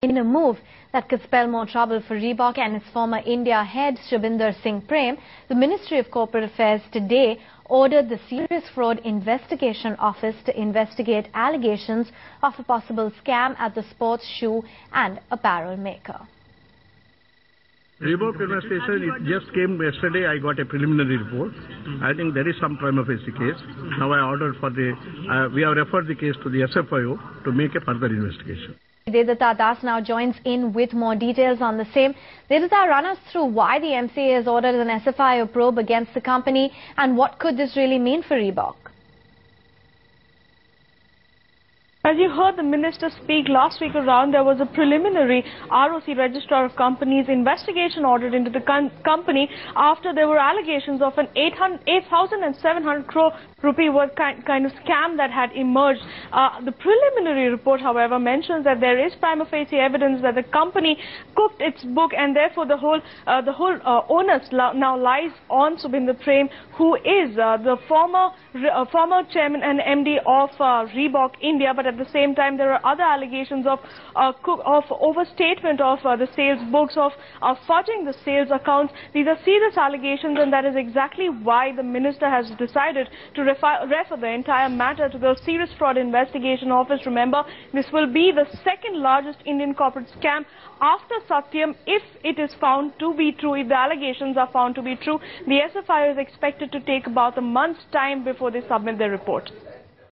In a move that could spell more trouble for Reebok and its former India head Shubhinder Singh Prem, the Ministry of Corporate Affairs today ordered the Serious Fraud Investigation Office to investigate allegations of a possible scam at the sports shoe and apparel maker. Reebok investigation, it just came yesterday. I got a preliminary report. I think there is some prima facie case. Now I ordered for we have referred the case to the SFIO to make a further investigation. Devdutt Das now joins in with more details on the same. Devdutt, run us through why the MCA has ordered an SFIO probe against the company and what could this really mean for Reebok? As you heard the minister speak last week around, there was a preliminary ROC Registrar of Companies investigation ordered into the company after there were allegations of an 8,700 crore rupee worth kind of scam that had emerged. The preliminary report, however, mentions that there is prima facie evidence that the company cooked its book, and therefore the whole onus now lies on Shubhinder Prem, who is the former chairman and MD of Reebok India. But at the same time, there are other allegations of overstatement of the sales books, of fudging the sales accounts. These are serious allegations, and that is exactly why the minister has decided to refer the entire matter to the Serious Fraud Investigation Office. Remember, this will be the second largest Indian corporate scam after Satyam, if it is found to be true, if the allegations are found to be true. The SFIO is expected to take about a month's time before they submit their report.